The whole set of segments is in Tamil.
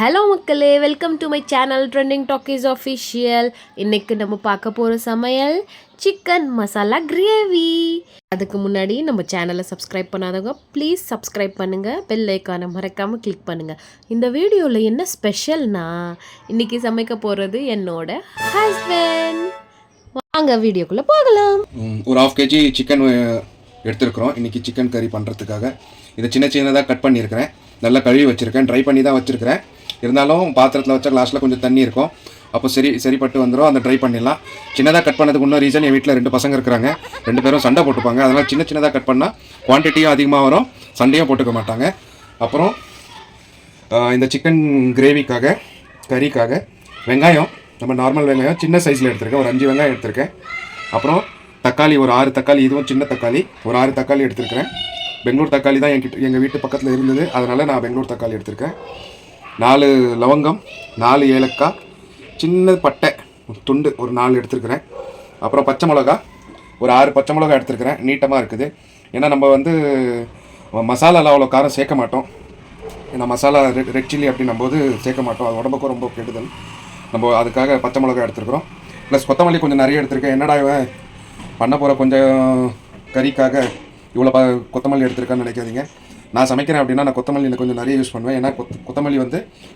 ஹலோ மக்களே, welcome to my channel trending talkies official. இன்னைக்கு நம்ம பார்க்க போகிற சமையல் சிக்கன் மசாலா கிரேவி. அதுக்கு முன்னாடி நம்ம சேனலை சப்ஸ்கிரைப் பண்ணாதவங்க ப்ளீஸ் சப்ஸ்கிரைப் பண்ணுங்கள், பெல் ஐக்கானை மறக்காமல் கிளிக் பண்ணுங்கள். இந்த வீடியோவில் என்ன ஸ்பெஷல்னா, இன்றைக்கி சமைக்க போகிறது என்னோட ஹஸ்பண்ட். வாங்க வீடியோக்குள்ளே போகலாம். ஒரு 1/2 kg சிக்கன் எடுத்துருக்குறோம் இன்றைக்கி சிக்கன் கறி பண்ணுறதுக்காக. இதை சின்ன சின்னதாக கட் பண்ணியிருக்கிறேன், நல்லா கழுவி வச்சுருக்கேன், ட்ரை பண்ணி தான் வச்சுருக்கிறேன். இருந்தாலும் பாத்திரத்தில் வச்சா லாஸ்ட்டில் கொஞ்சம் தண்ணி இருக்கும், அப்போ சரிப்பட்டு வந்துடும். அந்த ட்ரை பண்ணிடலாம். சின்னதாக கட் பண்ணதுக்கு இன்னும் ரீசன், என் வீட்டில் 2 பசங்க இருக்கிறாங்க, 2 பேரும் சண்டை போட்டுப்பாங்க. அதனால் சின்னதாக கட் பண்ணால் குவான்டிட்டியும் அதிகமாக வரும், சண்டையும் போட்டுக்க மாட்டாங்க. அப்புறம் இந்த சிக்கன் கிரேவிக்காக கறிக்காக வெங்காயம், நம்ம நார்மல் வெங்காயம் சின்ன சைஸில் எடுத்திருக்கேன், ஒரு 5 வெங்காயம் எடுத்திருக்கேன். அப்புறம் தக்காளி ஒரு 6 தக்காளி, இதுவும் சின்ன தக்காளி, ஒரு 6 தக்காளி எடுத்திருக்கிறேன். பெங்களூர் தக்காளி தான் எங்கள் வீட்டு பக்கத்தில் இருந்தது, அதனால் நான் பெங்களூர் தக்காளி எடுத்திருக்கேன். 4 லவங்கம், 4 ஏலக்காய், சின்ன பட்டை துண்டு ஒரு 4 எடுத்துருக்கிறேன். அப்புறம் பச்சை மிளகா ஒரு 6 பச்சை மிளகா எடுத்துருக்கிறேன், நீட்டமாக இருக்குது. ஏன்னா நம்ம மசாலாவில் அவ்வளோ காரம் சேர்க்க மாட்டோம். ஏன்னா மசாலா ரெட் சில்லி அப்படின்னும் போது சேர்க்க மாட்டோம், அது உடம்புக்கும் ரொம்ப கெடுதல். நம்ம அதுக்காக பச்சை மிளகா எடுத்துருக்குறோம். ப்ளஸ் கொத்தமல்லி கொஞ்சம் நிறைய எடுத்திருக்கேன். என்னடா இவன் பண்ண போகிற கொஞ்சம் கறிக்காக இவ்வளோ கொத்தமல்லி எடுத்திருக்கான்னு நினைக்காதீங்க. நான் சமைக்கிறேன் அப்படின்னா நான் கொத்தமல்லி கொஞ்சம் நிறைய யூஸ் பண்ணுவேன். ஏன்னா கொத்தமல்லி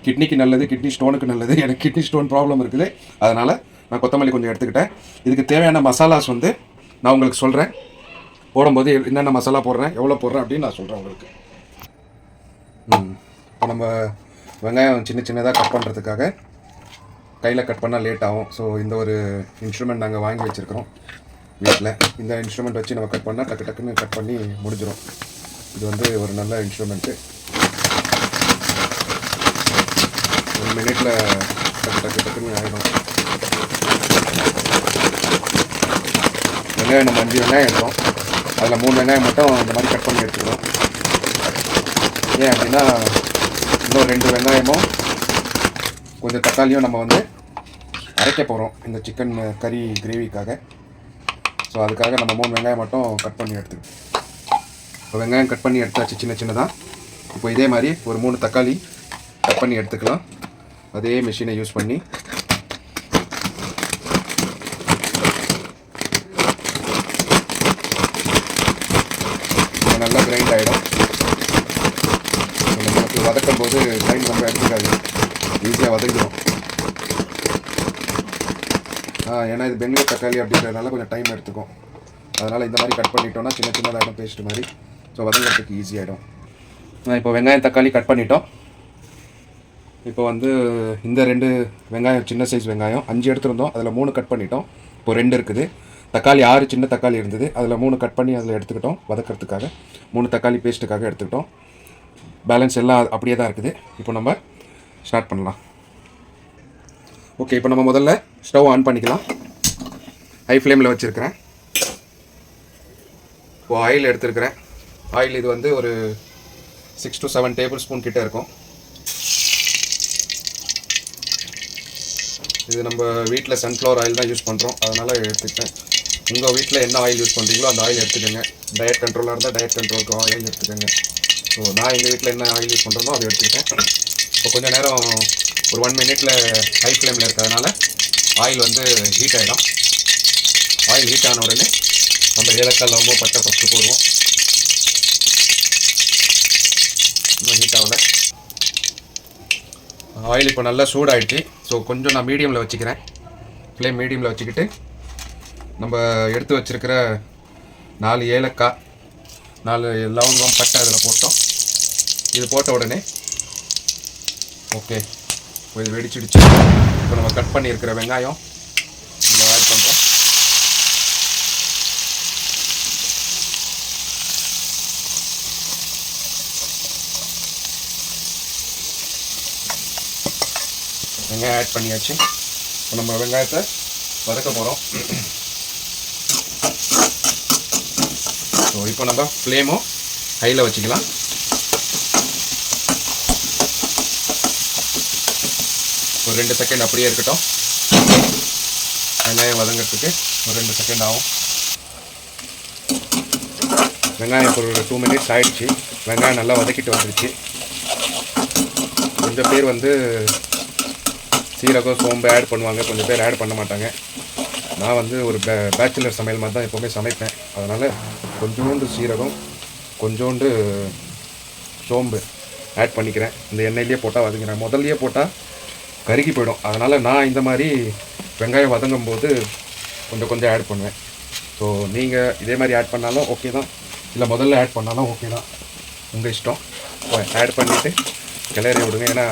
கிட்னிக்கு நல்லது, கிட்னி ஸ்டோனுக்கு நல்லது. எனக்கு கிட்னி ஸ்டோன் ப்ராப்ளம் இருக்குது, அதனால் நான் கொத்தமல்லி கொஞ்சம் எடுத்துக்கிட்டேன். இதுக்கு தேவையான மசாலாஸ் நான் உங்களுக்கு சொல்கிறேன். போடும்போது என்னென்ன மசாலா போடுறேன், எவ்வளோ போடுறேன் அப்படின்னு நான் சொல்கிறேன் உங்களுக்கு. இப்போ நம்ம வெங்காயம் சின்னதாக கட் பண்ணுறதுக்காக கையில் கட் பண்ணால் லேட் ஆகும். ஸோ இந்த ஒரு இன்ஸ்ட்ருமெண்ட் நாங்கள் வாங்கி வச்சுருக்கிறோம் வீட்டில். இந்த இன்ஸ்ட்ருமெண்ட் வச்சு நம்ம கட் பண்ணால் டக்குன்னு கட் பண்ணி முடிஞ்சிடும். இது ஒரு நல்ல இன்ஸ்ட்ருமெண்ட்டு. 1 மினிட்டில் டக்குன்னு ஆகிடும். வெங்காயம் நம்ம 5 வெங்காயம் எடுத்தோம், அதில் 3 வெங்காயம் மட்டும் இந்த மாதிரி கட் பண்ணி எடுத்துக்கிறோம். ஏன் அப்படின்னா இன்னும் 2 வெங்காயமும் கொஞ்சம் தக்காளியும் நம்ம அரைக்க போகிறோம் இந்த சிக்கன் கறி கிரேவிக்காக. ஸோ அதுக்காக நம்ம 3 வெங்காயம் மட்டும் கட் பண்ணி எடுத்துக்கோம். இப்போ வெங்காயம் கட் பண்ணி எடுத்தாச்சு சின்னதாக. இப்போ இதே மாதிரி ஒரு 3 தக்காளி கட் பண்ணி எடுத்துக்கலாம். அதே மிஷினை யூஸ் பண்ணி நல்லா கிரைண்ட் ஆகிடும். நமக்கு வதக்கும் போது டைம் ரொம்ப எடுத்துக்காது, ஈஸியாக வதங்கிடும். ஏன்னா இது பெங்களூர் தக்காளி அப்படின்றதுனால கொஞ்சம் டைம் எடுத்துக்கும். அதனால் இந்த மாதிரி கட் பண்ணிட்டோம்னா சின்னதாகிடும், பேஸ்ட் மாதிரி. ஸோ வதங்கிறதுக்கு ஈஸியாகிடும். இப்போ வெங்காயம் தக்காளி கட் பண்ணிட்டோம். இப்போ இந்த 2 வெங்காயம் சின்ன சைஸ் வெங்காயம் 5 எடுத்துருந்தோம், அதில் 3 கட் பண்ணிட்டோம். இப்போ 2 இருக்குது. தக்காளி 6 சின்ன தக்காளி இருந்தது, அதில் 3 கட் பண்ணி அதில் எடுத்துக்கிட்டோம் வதக்கிறதுக்காக. 3 தக்காளி பேஸ்ட்டுக்காக எடுத்துக்கிட்டோம். பேலன்ஸ் எல்லாம் அப்படியே தான் இருக்குது. இப்போ நம்ம ஸ்டார்ட் பண்ணலாம். ஓகே, இப்போ நம்ம முதல்ல ஸ்டவ் ஆன் பண்ணிக்கலாம். ஹை ஃப்ளேமில் வச்சுருக்கிறேன். இப்போ ஆயில் எடுத்துருக்கிறேன். ஆயில் இது ஒரு 6 to 7 டேபிள் ஸ்பூன் கிட்டே இருக்கும். இது நம்ம வீட்டில் சன்ஃப்ளவர் ஆயில் தான் யூஸ் பண்ணுறோம், அதனால் எடுத்துக்கிட்டேன். உங்கள் வீட்டில் என்ன ஆயில் யூஸ் பண்ணுறீங்களோ அந்த ஆயில் எடுத்துக்கோங்க. டயட் கண்ட்ரோலாக இருந்தால் டயட் கண்ட்ரோலுக்கு ஆயில் எடுத்துக்கோங்க. ஸோ நான் எங்கள் வீட்டில் என்ன ஆயில் யூஸ் பண்ணுறோமோ அதை எடுத்துக்கிட்டேன். இப்போ கொஞ்சம் நேரம் ஒரு 1 மினிட்டில் ஹை ஃப்ளேமில் இருக்கிறதுனால ஆயில் ஹீட் ஆகிடும். ஆயில் ஹீட் ஆன உடனே நம்ம ஏலக்காய் லவங்கம் பட்டை ஃபஸ்ட்டு போடுவோம். இன்னும் ஹீட் ஆகலை. ஆயில் இப்போ நல்லா சூடாகிடுச்சு. ஸோ கொஞ்சம் நான் மீடியமில் வச்சுக்கிறேன். ஃப்ளேம் மீடியமில் வச்சுக்கிட்டு நம்ம எடுத்து வச்சுருக்கிற 4 ஏலக்காய் 4 லவங்கம் பட்டை அதில் போட்டோம். இது போட்ட உடனே ஓகே, இது வெடிச்சிடுச்சு. இப்போ நம்ம கட் பண்ணியிருக்கிற வெங்காயம் நம்ம ஆட் பண்ணுறோம். வெங்காயம் ஆட் பண்ணியாச்சு. இப்போ நம்ம வெங்காயத்தை வதக்க போகிறோம். ஸோ இப்போ நம்ம ஃப்ளேமும் ஹையில் வச்சுக்கலாம். ஒரு 2 செகண்ட் அப்படியே இருக்கட்டும். வெங்காயம் வதங்கிறதுக்கு ஒரு 2 செகண்ட் ஆகும். வெங்காயம் ஒரு 2 மினிட்ஸ் ஆகிடுச்சு. வெங்காயம் நல்லா வதக்கிட்டு வந்துடுச்சு. கொஞ்சம் பேர் வந்து சீரகம் சோம்பு ஆட் பண்ணுவாங்க, கொஞ்சம் பேர் ஆட் பண்ண மாட்டாங்க. நான் வந்து ஒரு பேச்சுலர் சமையல் மாதிரி தான் எப்போவுமே சமைப்பேன். அதனால் கொஞ்சோண்டு சீரகம் கொஞ்சோண்டு சோம்பு ஆட் பண்ணிக்கிறேன். இந்த எண்ணெயிலேயே போட்டால் வதங்கிறேன். முதல்லையே போட்டால் கருகி போயிடும். அதனால் நான் இந்த மாதிரி வெங்காயம் வதங்கும் போது கொஞ்சம் ஆட் பண்ணுவேன். ஸோ நீங்கள் இதே மாதிரி ஆட் பண்ணாலும் ஓகே தான், இல்லை முதல்ல ஆட் பண்ணாலும் ஓகே தான், உங்கள் இஷ்டம். ஆட் பண்ணிவிட்டு கிளறி விடுங்க. ஏன்னா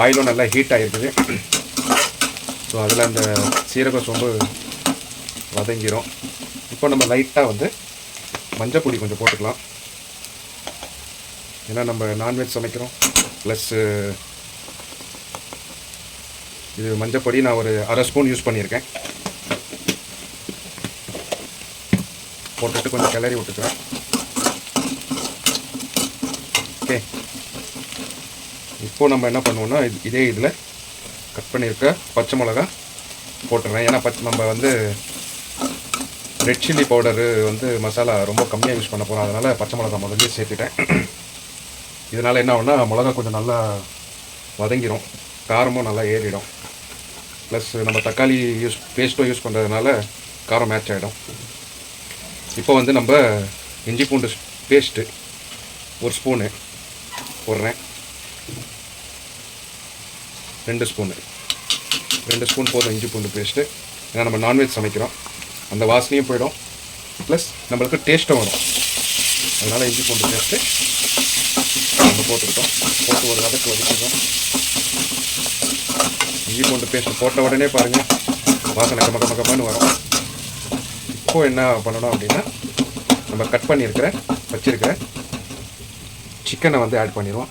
ஆயிலும் நல்லா ஹீட் ஆகிருக்குது. ஸோ அதில் அந்த சீரக சோம்பு வதங்கிடும். இப்போ நம்ம லைட்டாக வந்து மஞ்சள் பொடி கொஞ்சம் போட்டுக்கலாம். ஏன்னா நம்ம நான்வெஜ் சமைக்கிறோம். ப்ளஸ்ஸு இது மஞ்சள் பொடி நான் ஒரு 1/2 ஸ்பூன் யூஸ் பண்ணியிருக்கேன். போட்டுட்டு கொஞ்சம் கிளறி விட்டுக்கிறேன். ஓகே, இப்போது நம்ம என்ன பண்ணுவோம்னா இதே இதில் கட் பண்ணியிருக்க பச்சை மிளகா போட்டுடுறேன். ஏன்னா நம்ம வந்து ரெட் சில்லி பவுடரு வந்து மசாலா ரொம்ப கம்மியாக யூஸ் பண்ண போகிறோம். அதனால் பச்சை மிளகா முதல்ல சேர்த்துட்டேன். இதனால் என்ன ஆகும்னா மிளகா கொஞ்சம் நல்லா வதங்கிடும், காரமும் நல்லா ஏறிடும். ப்ளஸ் நம்ம தக்காளி பேஸ்ட்டும் யூஸ் பண்ணுறதுனால காரம் மேட்ச் ஆகிடும். இப்போ வந்து நம்ம இஞ்சி பூண்டு பேஸ்ட்டு 1 ஸ்பூனு போடுறேன். 2 ஸ்பூன் போதும் இஞ்சி பூண்டு பேஸ்ட்டு. ஏன்னா நம்ம நான்வெஜ் சமைக்கிறோம், அந்த வாசனையும் போயிடும், ப்ளஸ் நம்மளுக்கு டேஸ்ட்டும் வரும். அதனால் இஞ்சி பூண்டு பேஸ்ட்டு நம்ம போட்டுக்கிட்டோம். போட்டு ஒரு வதக்கிட்டோம். இஞ்சி பூண்டு பேஸ்ட்டு போட்ட உடனே பாருங்கள் வாசனை கமக்கன்னு வரும். இப்போது என்ன பண்ணணும் அப்படின்னா நம்ம கட் பண்ணியிருக்கிற வச்சுருக்கிற சிக்கனை வந்து ஆட் பண்ணிடுவோம்.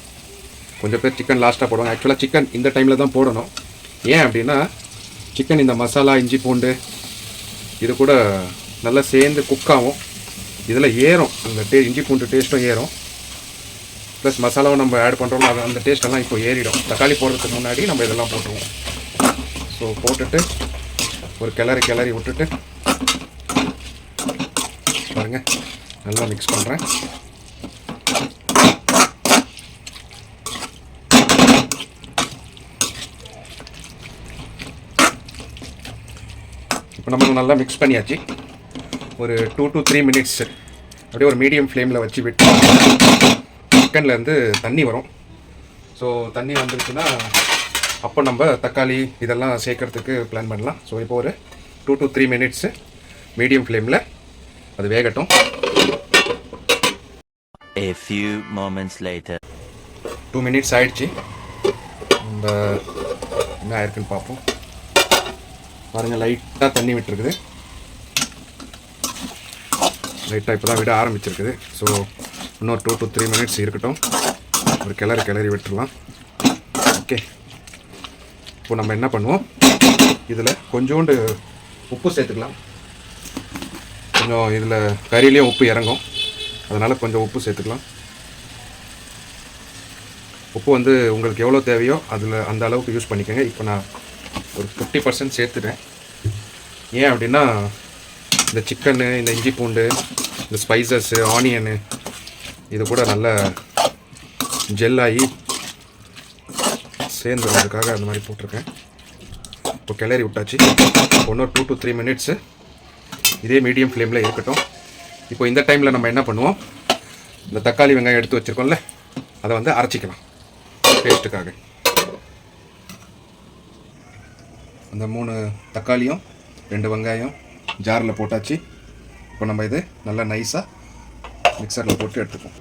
கொஞ்சம் பேர் சிக்கன் லாஸ்ட்டாக போடுவாங்க. ஆக்சுவலாக சிக்கன் இந்த டைமில் தான் போடணும். ஏன் அப்படின்னா சிக்கன் இந்த மசாலா இஞ்சி பூண்டு இது கூட நல்லா சேர்ந்து குக்காகும். இதில் ஏறும் இந்த இஞ்சி பூண்டு டேஸ்ட்டும் ஏறும். ப்ளஸ் மசாலாவும் நம்ம ஆட் பண்ணுறோம், அது அந்த டேஸ்ட்டெல்லாம் இப்போ ஏறிடும். தக்காளி போடுறதுக்கு முன்னாடி நம்ம இதெல்லாம் போட்டுருவோம். ஸோ போட்டுட்டு ஒரு கிளறி விட்டுட்டு பாருங்கள் நல்லா மிக்ஸ் பண்ணுறேன். இப்போ நம்ம நல்லா மிக்ஸ் பண்ணியாச்சு. ஒரு 2 to 3 மினிட்ஸ் அப்படியே ஒரு மீடியம் ஃப்ளேமில் வச்சு விட்டு சிக்கன்லேருந்து தண்ணி வரும். ஸோ தண்ணி வந்துருச்சுன்னா அப்போ நம்ம தக்காளி இதெல்லாம் சேர்க்கறதுக்கு பிளான் பண்ணலாம். ஸோ இப்போ ஒரு 2 to 3 மினிட்ஸு மீடியம் ஃப்ளேமில் அது வேகட்டும். A few moments later 2 minutes ஆயிடுச்சு. இந்த என்ன ஆயிருக்குன்னு பார்ப்போம். பாருங்கள் லைட்டாக தண்ணி விட்டுருக்குது. லைட்டாக இப்போ தான் விட ஆரம்பிச்சிருக்குது. ஸோ இன்னொரு 2 to 3 மினிட்ஸ் இருக்கட்டும். ஒரு கிளறி விட்டுடலாம். ஓகே, இப்போ நம்ம என்ன பண்ணுவோம், இதில் கொஞ்சோண்டு உப்பு சேர்த்துக்கலாம். கொஞ்சம் இதில் கறியிலையும் உப்பு இறங்கும், அதனால் கொஞ்சம் உப்பு சேர்த்துக்கலாம். உப்பு வந்து உங்களுக்கு எவ்வளோ தேவையோ அதில் அந்த அளவுக்கு யூஸ் பண்ணிக்கோங்க. இப்போ நான் ஒரு 50% சேர்த்துட்டேன். ஏன் அப்படின்னா இந்த சிக்கனு, இந்த இஞ்சி பூண்டு, இந்த ஸ்பைசஸ்ஸு, ஆனியனு இது கூட நல்லா ஜெல்லாகி சேர்ந்துறதுக்காக அந்த மாதிரி போட்டிருக்கேன். இப்போ கிளறி விட்டாச்சு. இன்னொரு 2 to 3 மினிட்ஸு இதே மீடியம் ஃப்ளேமில் இருக்கட்டும். இப்போ இந்த டைமில் நம்ம என்ன பண்ணுவோம், இந்த தக்காளி வெங்காயம் எடுத்து வச்சுருக்கோம்ல அதை வந்து அரைச்சிக்கலாம் டேஸ்ட்டுக்காக. அந்த 3 தக்காளியும் 2 வெங்காயம் ஜாரில் போட்டாச்சு. இப்போ நம்ம இது நல்லா நைஸாக மிக்சரில் போட்டு எடுத்துப்போம்.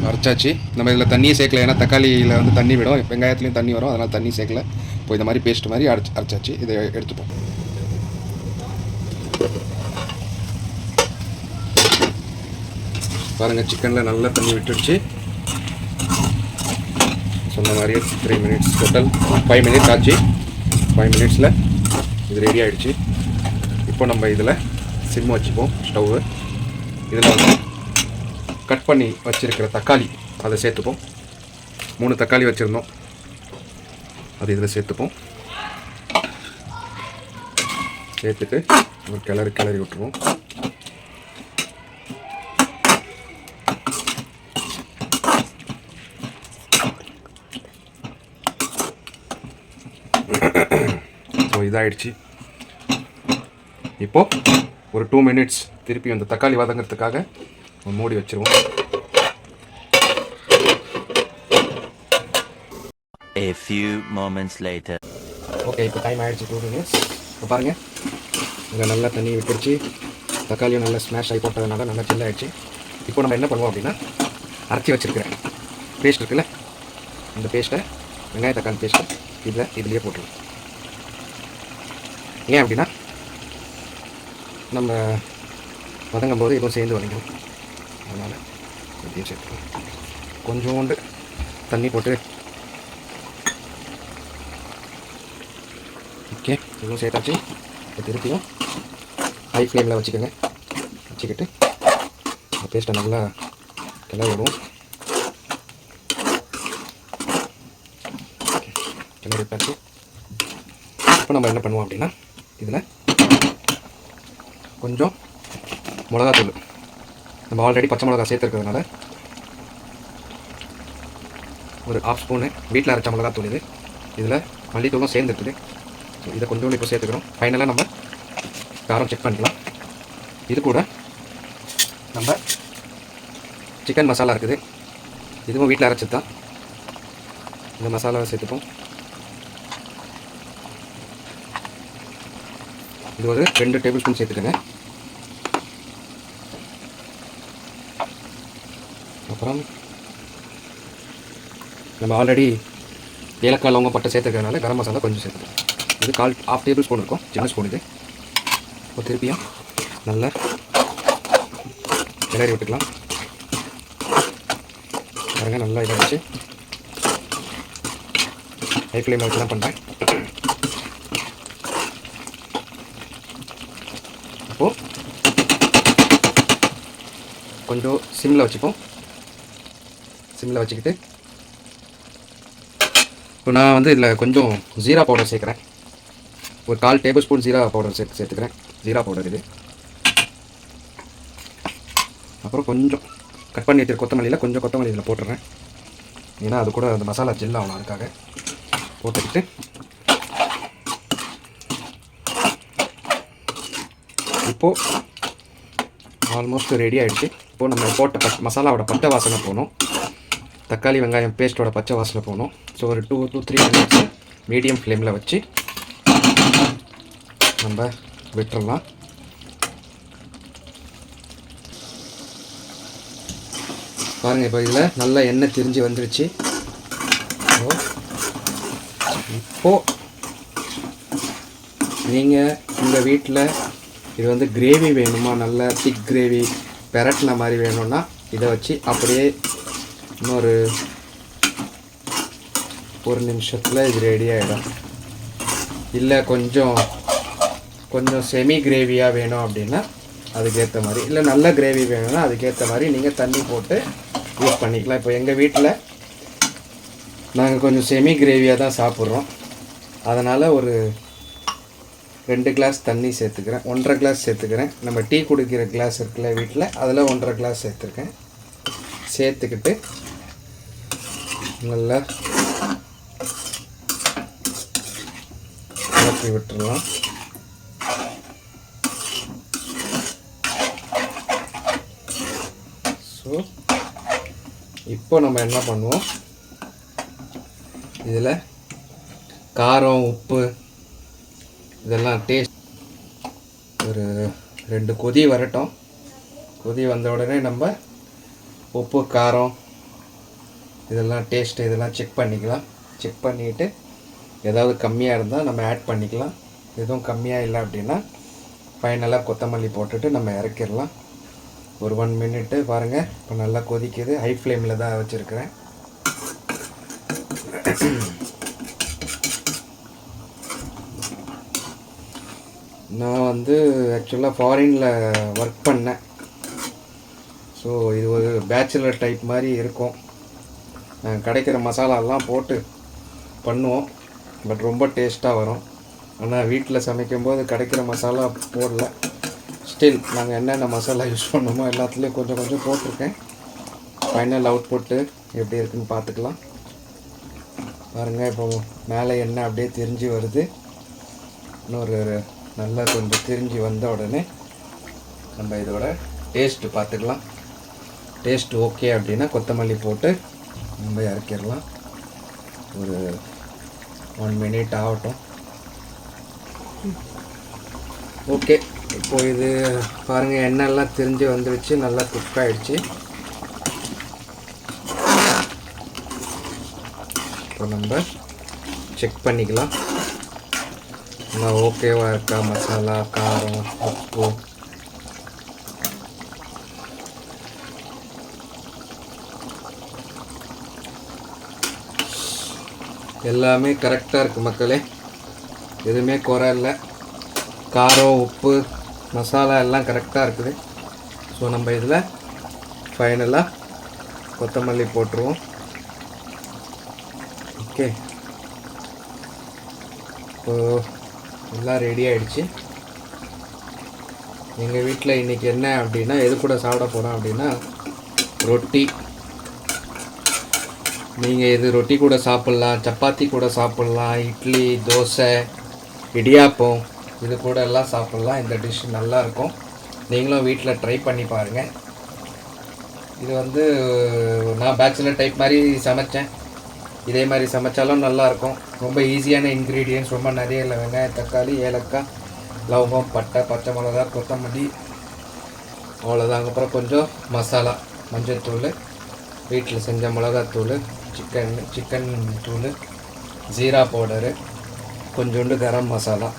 அரைச்சாச்சு. நம்ம இதில் தண்ணியே சேர்க்கல, ஏன்னா தக்காளியில் வந்து தண்ணி விடும், வெங்காயத்துலேயும் தண்ணி வரும், அதனால் தண்ணி சேர்க்கல. இப்போ இந்த மாதிரி பேஸ்ட் மாதிரி அரைச்சாச்சு. இதை எடுத்துப்போம். பாருங்கள் சிக்கனில் நல்லா தண்ணி விட்டுடுச்சு. சொன்ன மாதிரியே 3 மினிட்ஸ் டோட்டல் 5 மினிட்ஸ் ஆச்சு. 5 மினிட்ஸில் இது ரெடி ஆகிடுச்சு. இப்போ நம்ம இதில் சிம் வச்சுப்போம் ஸ்டவ்வு. இதில் வந்து கட் பண்ணி வச்சுருக்கிற தக்காளி அதை சேர்த்துப்போம். 3 தக்காளி வச்சுருந்தோம், அது இதில் சேர்த்துப்போம். சேர்த்துட்டு ஒரு கிளறி விட்டுருவோம். ஸோ இதாகிடுச்சு. இப்போது ஒரு 2 மினிட்ஸ் திருப்பி அந்த தக்காளி வதங்கிறதுக்காக மூடி வச்சுருவோம். A few moments later. Okay, இப்போ டைம் ஆகிடுச்சு 2 மினிட்ஸ். இப்போ பாருங்கள், இங்கே நல்லா தண்ணி விட்டுருச்சு. தக்காளியும் நல்லா ஸ்மாஷ் ஆகி போட்டதுனால நல்லா சில்ல ஆகிடுச்சு. இப்போ நம்ம என்ன பண்ணுவோம் அப்படின்னா, அரைச்சி வச்சுருக்கிறேன் பேஸ்ட் இருக்குல்ல, இந்த பேஸ்ட்டை, வெங்காய தக்காளி பேஸ்ட்டை இதுலேயே போட்டுருவோம். ஏன் அப்படின்னா நம்ம வதங்கும் போது எதுவும் சேர்ந்து வதங்கிடும். அதனால் இதையும் சேர்த்துக்கலாம். கொஞ்சோண்டு தண்ணி போட்டு ஓகே, இதுவும் சேர்த்தாச்சு. இப்போ திருப்பியும் ஹை ஃப்ளேமில் வச்சுக்கோங்க. வச்சுக்கிட்டு இந்த பேஸ்ட்டை நல்லா கிளறி விடுவோம். கிளறி விட்டாச்சு. இப்போ நம்ம என்ன பண்ணுவோம் அப்படின்னா, இதில் கொஞ்சம் மிளகாத்தூள், நம்ம ஆல்ரெடி பச்சை மிளகா சேர்த்துருக்கிறதுனால ஒரு 1/2 ஸ்பூனு வீட்டில் அரைச்ச மிளகாத்தூள் இது. இதில் மல்லித்தூளும் சேர்ந்துருக்குது. ஸோ இதை கொஞ்சோண்டு இப்போ சேர்த்துக்கிறோம். ஃபைனலாக நம்ம காரம் செக் பண்ணிக்கலாம். இது கூட நம்ம சிக்கன் மசாலா இருக்குது, இதுவும் வீட்டில் அரைச்சது தான். இந்த மசாலாவை சேர்த்துப்போம். இது ஒரு 2 டேபிள் ஸ்பூன் சேர்த்துக்கோங்க. அப்புறம் நம்ம ஆல்ரெடி ஏலக்காய் லவங்கம் பட்டை சேர்த்துக்கிறதுனால கரம் மசாலா கொஞ்சம் சேர்த்துக்கலாம். இது 1/2 டேபிள் ஸ்பூன் இருக்கும், சின்ன ஸ்பூன் இது. இப்போ திருப்பியும் நல்லா கிளறி விட்டுக்கலாம். பாருங்க, நல்லா இதாக வச்சு ஹை ஃப்ளேமில் வச்சு தான் பண்ணுறேன். இப்போது கொஞ்சம் சிம்மில் வச்சுப்போம். சிம்மில் வச்சுக்கிட்டு இப்போ நான் வந்து இதில் கொஞ்சம் ஜீரா பவுடர் சேர்க்குறேன். ஒரு 1/4 டேபிள் ஸ்பூன் ஜீரா பவுடர் சேர்த்துக்கிறேன். ஜீரா பவுடர் இது. அப்புறம் கொஞ்சம் கட் பண்ணி வச்சுருக்க கொத்தமல்லியில் கொஞ்சம் கொத்தமல்லி இதில் போட்டுறேன். ஏன்னா அது கூட அந்த மசாலா ஜெல் ஆகணும், அதுக்காக போட்டுக்கிட்டு இப்போது ஆல்மோஸ்ட் ரெடி ஆகிடுச்சு. இப்போது நம்ம போட்ட மசாலாவோட பச்சை வாசனை போகணும், தக்காளி வெங்காயம் பேஸ்ட்டோட பச்சை வாசனை போகணும். ஸோ ஒரு 2 to 3 மினிட்ஸ் மீடியம் ஃப்ளேமில் வச்சு நம்ம விட்டுறலாம். பாருங்கள், இப்போ இதில் நல்லா எண்ணெய் திரிஞ்சு வந்துருச்சு. இப்போது நீங்கள் உங்கள் வீட்டில் இது வந்து கிரேவி வேணுமா, நல்லா திக் கிரேவி பெரட்டின மாதிரி வேணும்னா இதை வச்சு அப்படியே இன்னொரு 1 நிமிஷத்தில் இது ரெடி ஆகிடும். இல்லை கொஞ்சம் செமி கிரேவியாக வேணும் அப்படின்னா அதுக்கேற்ற மாதிரி, இல்லை நல்ல கிரேவி வேணும்னா அதுக்கேற்ற மாதிரி நீங்கள் தண்ணி போட்டு யூஸ் பண்ணிக்கலாம். இப்போ எங்கள் வீட்டில் நாங்கள் கொஞ்சம் செமி கிரேவியாக தான் சாப்பிட்றோம். அதனால் ஒரு 2 கிளாஸ் தண்ணி சேர்த்துக்கிறேன், 1.5 கிளாஸ் சேர்த்துக்கிறேன். நம்ம டீ குடிக்கிற கிளாஸ் இருக்குல்ல வீட்டில், அதில் 1.5 கிளாஸ் சேர்த்துருக்கேன். சேர்த்துக்கிட்டு நல்லா கலக்கி விட்டுடலாம். ஸோ இப்போ நம்ம என்ன பண்ணுவோம், இதில் காரம் உப்பு இதெல்லாம் டேஸ்ட் ஒரு 2 கொதி வரட்டும். கொதி வந்த உடனே நம்ம உப்பு காரம் இதெல்லாம் டேஸ்ட்டு இதெல்லாம் செக் பண்ணிக்கலாம். செக் பண்ணிவிட்டு ஏதாவது கம்மியாக இருந்தால் நம்ம ஆட் பண்ணிக்கலாம். எதுவும் கம்மியாக இல்லை அப்படின்னா ஃபைனலாக கொத்தமல்லி போட்டுட்டு நம்ம இறக்கிடலாம். ஒரு 1 மினிட்டு பாருங்கள், இப்போ நல்லா கொதிக்குது. ஹை ஃப்ளேமில் தான் வச்சுருக்கிறேன். நான் வந்து ஆக்சுவலாக ஃபாரினில் ஒர்க் பண்ணேன். ஸோ இது ஒரு பேச்சுலர் டைப் மாதிரி இருக்கும். கிடைக்கிற மசாலாலாம் போட்டு பண்ணுவோம், பட் ரொம்ப டேஸ்ட்டாக வரும். ஆனால் வீட்டில் சமைக்கும்போது கிடைக்கிற மசாலா போடல. ஸ்டில் நாங்கள் என்னென்ன மசாலா யூஸ் பண்ணோமோ எல்லாத்துலேயும் கொஞ்சம் கொஞ்சம் போட்டிருக்கேன். ஃபைனல் அவுட் புட்டு எப்படி இருக்குன்னு பார்த்துக்கலாம். பாருங்கள், இப்போ மேலே எண்ணெய் அப்படியே திரிஞ்சு வருது. இன்னொரு நல்லா கொஞ்சம் திரிஞ்சு வந்த உடனே நம்ம இதோட டேஸ்ட்டு பார்த்துக்கலாம். டேஸ்ட் ஓகே அப்படின்னா கொத்தமல்லி போட்டு நம்ம இறக்கிடலாம். ஒரு 1 minute ஆகட்டும். ஓகே, இப்போது இது பாருங்கள், எண்ணெய்லாம் திரிஞ்சு வந்துடுச்சு, நல்லா குக் ஆகிடுச்சு. இப்போ நம்ம செக் பண்ணிக்கலாம், நல்லா ஓகேவாக இருக்கா மசாலா, காரம், உப்பு. எல்லாமே கரெக்டாக இருக்குது மக்களே, எதுவுமே குறை இல்லை. காரம், உப்பு, மசாலா எல்லாம் கரெக்டாக இருக்குது. ஸோ நம்ம இதில் ஃபைனலாக கொத்தமல்லி போட்டுருவோம். ஓகே, இப்போது எல்லாம் ரெடி ஆகிடுச்சு. எங்கள் வீட்டில் இன்றைக்கி என்ன அப்படின்னா, எது கூட சாப்பிட போகிறோம் அப்படின்னா ரொட்டி. நீங்கள் இது ரொட்டி கூட சாப்பிட்லாம், சப்பாத்தி கூட சாப்பிட்லாம், இட்லி, தோசை, இடியாப்பம் இது கூட எல்லாம் சாப்பிட்லாம். இந்த டிஷ் நல்லாயிருக்கும். நீங்களும் வீட்டில் ட்ரை பண்ணி பாருங்கள். இது வந்து நான் பேச்சுலர் டைப் மாதிரி சமைச்சேன். இதே மாதிரி சமைச்சாலும் நல்லாயிருக்கும். ரொம்ப ஈஸியான இன்க்ரீடியன்ட்ஸ், ரொம்ப நிறைய இல்லை. வெங்காயம், தக்காளி, ஏலக்காய், லவங்கம், பட்டை, பச்சை மிளகா, கொத்தமல்லி, அவ்வளோதான். அப்புறம் கொஞ்சம் மசாலா, மஞ்சள் தூள், வீட்டில் செஞ்ச மிளகாத்தூள், சிக்கன் தூள், ஜீரா பவுடரு, கொஞ்சோண்டு கரம் மசாலா,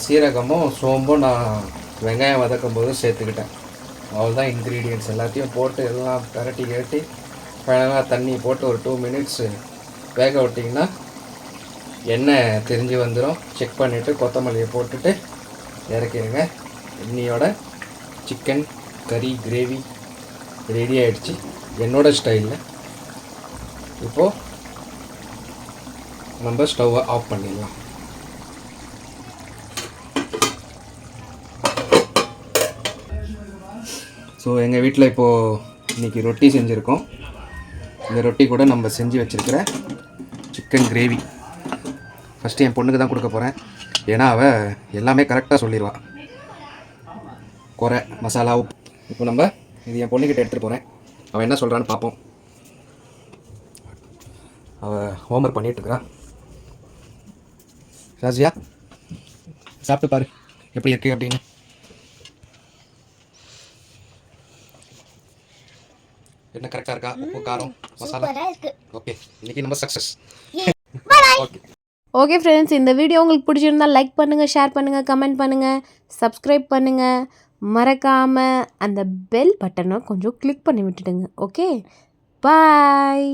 சீரகமும் சோம்பும் நான் வெங்காயம் வதக்கும் போது சேர்த்துக்கிட்டேன். அவ்வளோதான் இன்க்ரீடியன்ட்ஸ். எல்லாத்தையும் போட்டு எல்லாம் கரட்டி ஃபைனலாக தண்ணி போட்டு ஒரு 2 minutes வேக விட்டிங்கன்னா எண்ணெய் திரிஞ்சு வந்துடும். செக் பண்ணிவிட்டு கொத்தமல்லியை போட்டுட்டு இறக்கிடுங்க. இன்னியோட சிக்கன் கறி கிரேவி ரெடி ஆகிடுச்சு என்னோட ஸ்டைலில். இப்போது நம்ம ஸ்டவ்வை ஆஃப் பண்ணிடலாம். ஸோ எங்கள் வீட்டில் இப்போது இன்றைக்கி ரொட்டி செஞ்சுருக்கோம். இந்த ரொட்டி கூட நம்ம செஞ்சு வச்சுருக்கிற சிக்கன் கிரேவி ஃபஸ்ட்டு என் பொண்ணுக்கு தான் கொடுக்க போகிறேன். ஏன்னா அவள் எல்லாமே கரெக்டாக சொல்லிடுவாள், குறை மசாலா, உப்பு. இப்போ நம்ம இது என் பொண்ணுக்கிட்ட எடுத்துகிட்டு போகிறேன். அவள் என்ன சொல்கிறான்னு பார்ப்போம். அவள் ஹோம்ஒர்க் பண்ணிகிட்ருக்குறா. ராஜியா, சாப்பிட்டு பாரு எப்படி இருக்குது அப்படின்னு. என்ன கரெக்டாக இருக்கா? உப்பு, காரம், மசாலா. ஓகே, இன்னைக்கு நம்ம சக்ஸஸ். ஓகே ஓகே ஃப்ரெண்ட்ஸ், இந்த வீடியோ உங்களுக்கு பிடிச்சிருந்தா லைக் பண்ணுங்கள், ஷேர் பண்ணுங்கள், கமெண்ட் பண்ணுங்கள், சப்ஸ்கிரைப் பண்ணுங்கள். மறக்காமல் அந்த பெல் பட்டனை கொஞ்சம் கிளிக் பண்ணி விட்டுடுங்க. ஓகே, பாய்.